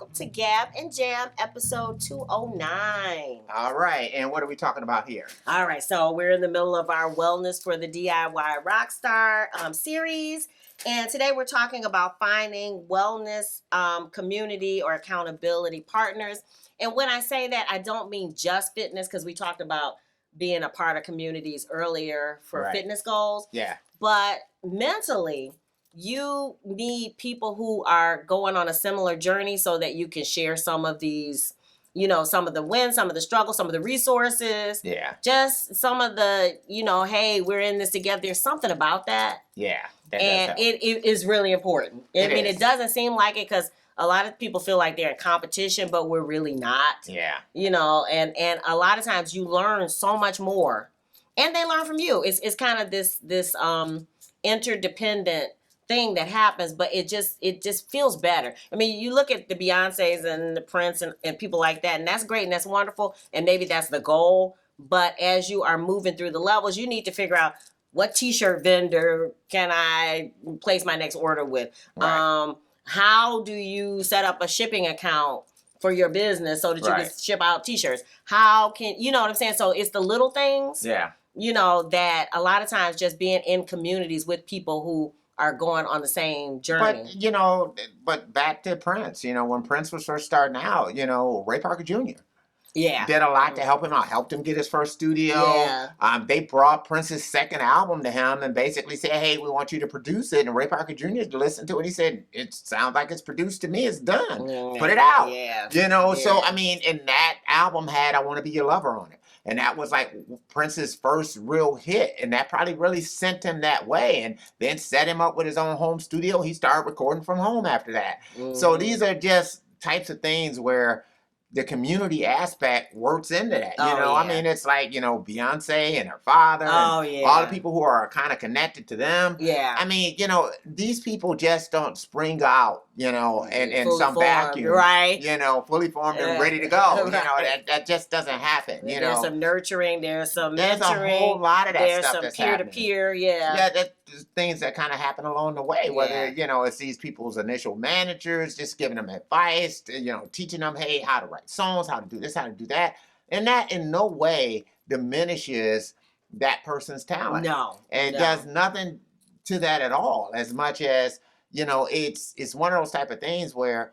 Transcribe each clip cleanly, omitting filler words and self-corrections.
welcome to Gab and Jam, episode 209. All right, and what are we talking about here? All right, so we're in the middle of our Wellness for the D.I.Y. Rockstar series, and today we're talking about finding wellness community or accountability partners. And when I say that, I don't mean just fitness, because we talked about being a part of communities earlier for fitness goals. Yeah. But mentally, you need people who are going on a similar journey so that you can share some of these, you know, some of the wins, some of the struggles, some of the resources. Yeah. Just some of the, you know, hey, we're in this together. There's something about that. Yeah. And it is really important. It doesn't seem like it because a lot of people feel like they're in competition, but we're really not. Yeah. You know, and a lot of times you learn so much more. And they learn from you. It's kind of this interdependent thing that happens, but it just feels better. I mean, you look at the Beyoncés and the Prince and people like that, and that's great and that's wonderful, and maybe that's the goal. But as you are moving through the levels, you need to figure out what t-shirt vendor can I place my next order with. Right. How do you set up a shipping account for your business so that you can ship out t-shirts? How can, you know what I'm saying? So it's the little things, you know, that a lot of times just being in communities with people who are going on the same journey. But, you know, back to Prince, you know, when Prince was first starting out, you know, Ray Parker Jr. did a lot to help him out, helped him get his first studio. Yeah. They brought Prince's second album to him and basically said, hey, we want you to produce it. And Ray Parker Jr. listened to it. He said, it sounds like it's produced to me. It's done. Put it out. Yeah. You know, so, I mean, and that album had I Want to Be Your Lover on it. And that was like Prince's first real hit. And that probably really sent him that way. And then set him up with his own home studio. He started recording from home after that. So these are just types of things where the community aspect works into that. You know, I mean, it's like, you know, Beyonce and her father. And all the people who are kind of connected to them. Yeah. I mean, you know, these people just don't spring out, you know, in some formed, vacuum. right? You know, fully formed and ready to go. You know, that just doesn't happen. You There's know, some nurturing. There's some there's mentoring. a whole lot of that there's stuff some that's peer-to-peer. happening. Yeah, there's things that kind of happen along the way. Whether, you know, it's these people's initial managers, just giving them advice, you know, teaching them, hey, how to write songs, how to do this, how to do that. And that in no way diminishes that person's talent. No. And it does nothing to that at all, as much as, you know, it's one of those type of things where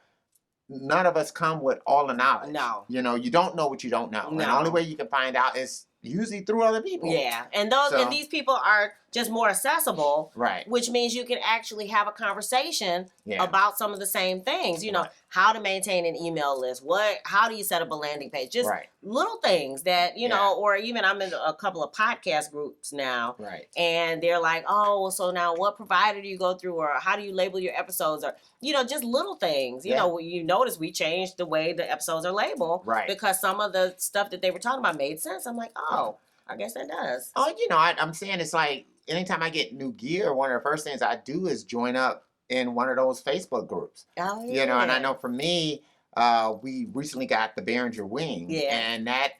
none of us come with all the knowledge. No. You know, you don't know what you don't know. No. And the only way you can find out is usually through other people. Yeah. And these people are just more accessible. Right. Which means you can actually have a conversation about some of the same things. You know, how to maintain an email list. How do you set up a landing page? Just little things that, you know, or even I'm in a couple of podcast groups now. Right. And they're like, oh, so now what provider do you go through, or how do you label your episodes, or, you know, just little things. You know, you notice we changed the way the episodes are labeled. Right. Because some of the stuff that they were talking about made sense. I'm like, oh, I guess that does. Oh, you know, I'm saying it's like anytime I get new gear, one of the first things I do is join up in one of those Facebook groups. Oh, yeah. You know, and I know for me, we recently got the Behringer Wing. Yeah. And that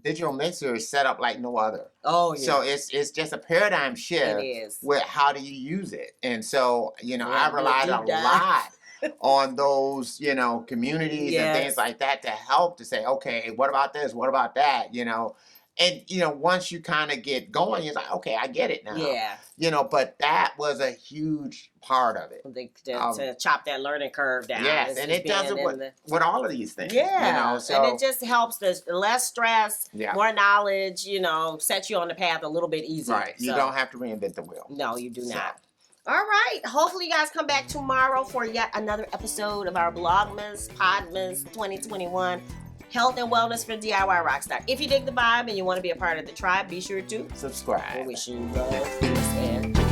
digital mixer is set up like no other. Oh, yeah. So it's just a paradigm shift. It is. With how do you use it? And so, you know, I relied a lot on those, you know, communities and things like that to help to say, okay, what about this? What about that? You know, and, you know, once you kind of get going, you're like, okay, I get it now. Yeah. You know, but that was a huge part of it. To chop that learning curve down. Yes, and it does it with all of these things. Yeah. You know, so, and it just helps the less stress, more knowledge, you know, set you on the path a little bit easier. Right. You don't have to reinvent the wheel. No, you do not. All right. Hopefully you guys come back tomorrow for yet another episode of our Blogmas, Podmas 2021. Health and wellness for DIY Rockstar. If you dig the vibe and you want to be a part of the tribe, be sure to subscribe. We're wishing you love, peace, and peace.